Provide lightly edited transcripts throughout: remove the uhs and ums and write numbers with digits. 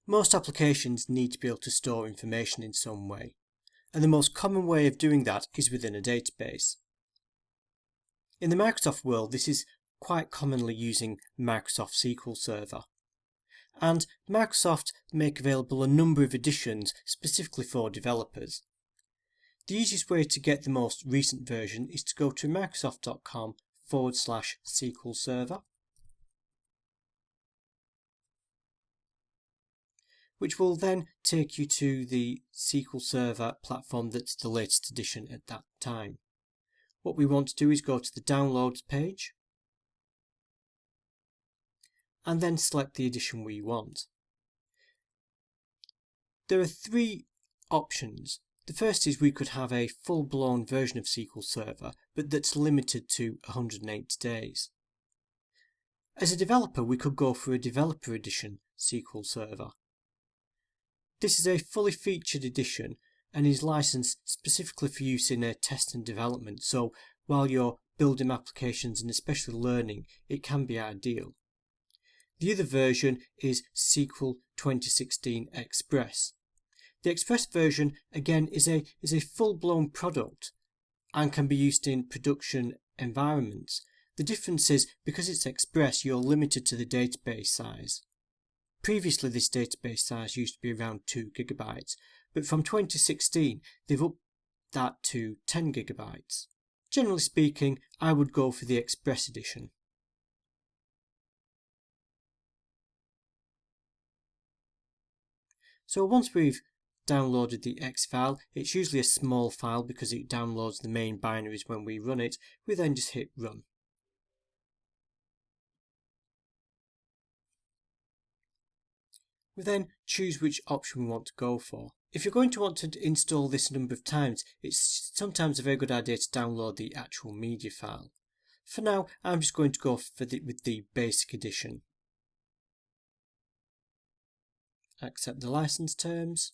Most applications need to be able to store information in some way, and the most common way of doing that is within a database. In the Microsoft world, this is quite commonly using Microsoft SQL Server. And Microsoft make available a number of editions specifically for developers. The easiest way to get the most recent version is to go to microsoft.com/SQL Server, which will then take you to the SQL Server platform that's the latest edition at that time. What we want to do is go to the Downloads page and then select the edition we want. There are three options. The first is we could have a full-blown version of SQL Server, but that's limited to 180 days. As a developer, we could go for a Developer Edition SQL Server. This is a fully featured edition and is licensed specifically for use in test and development, so while you're building applications and especially learning, it can be ideal. The other version is SQL 2016 Express. The Express version, again, is a full-blown product and can be used in production environments. The difference is, because it's Express, you're limited to the database size. Previously, this database size used to be around 2 GB, but from 2016, they've upped that to 10 GB. Generally speaking, I would go for the Express edition. So once we've downloaded the X file, it's usually a small file because it downloads the main binaries when we run it, we then just hit run. We then choose which option we want to go for. If you're going to want to install this a number of times, it's sometimes a very good idea to download the actual media file. For now, I'm just going to go with the basic edition. Accept the license terms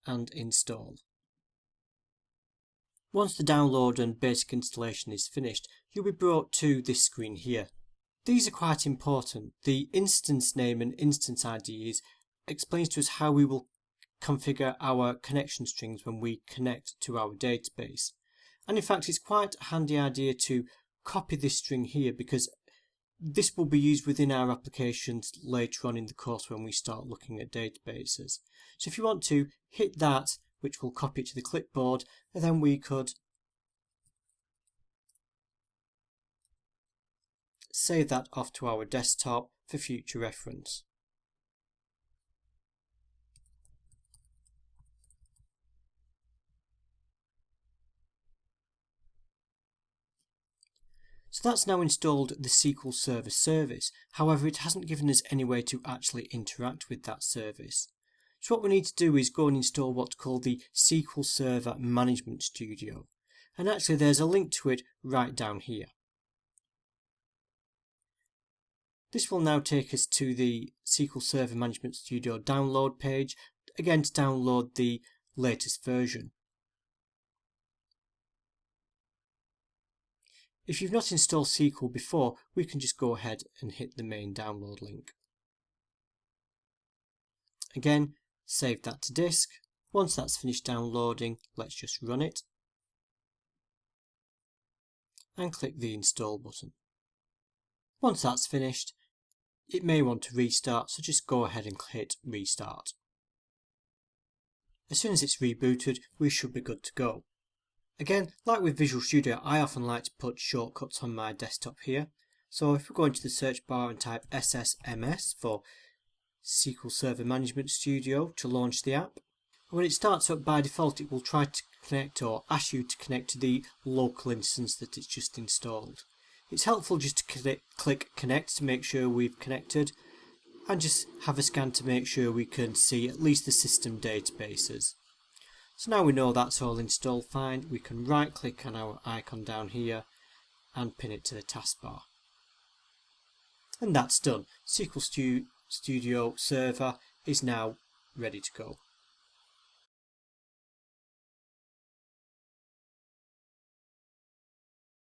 and install. Once the download and basic installation is finished, you'll be brought to this screen here. These are quite important. The instance name and instance ID explains to us how we will configure our connection strings when we connect to our database. And in fact, it's quite a handy idea to copy this string here because this will be used within our applications later on in the course when we start looking at databases. So if you want to, hit that, which will copy it to the clipboard, and then we could save that off to our desktop for future reference. So that's now installed the SQL Server service. However, it hasn't given us any way to actually interact with that service. So what we need to do is go and install what's called the SQL Server Management Studio. And actually there's a link to it right down here. This will now take us to the SQL Server Management Studio download page, again to download the latest version. If you've not installed SQL before, we can just go ahead and hit the main download link. Again, save that to disk. Once that's finished downloading, let's just run it. And click the install button. Once that's finished, it may want to restart, so just go ahead and hit restart. As soon as it's rebooted, we should be good to go. Again, like with Visual Studio, I often like to put shortcuts on my desktop here. So if we go into the search bar and type SSMS for SQL Server Management Studio to launch the app, when it starts up by default it will try to connect or ask you to connect to the local instance that it's just installed. It's helpful just to click connect to make sure we've connected and just have a scan to make sure we can see at least the system databases. So now we know that's all installed fine, we can right click on our icon down here and pin it to the taskbar. And that's done. SQL Studio Server is now ready to go.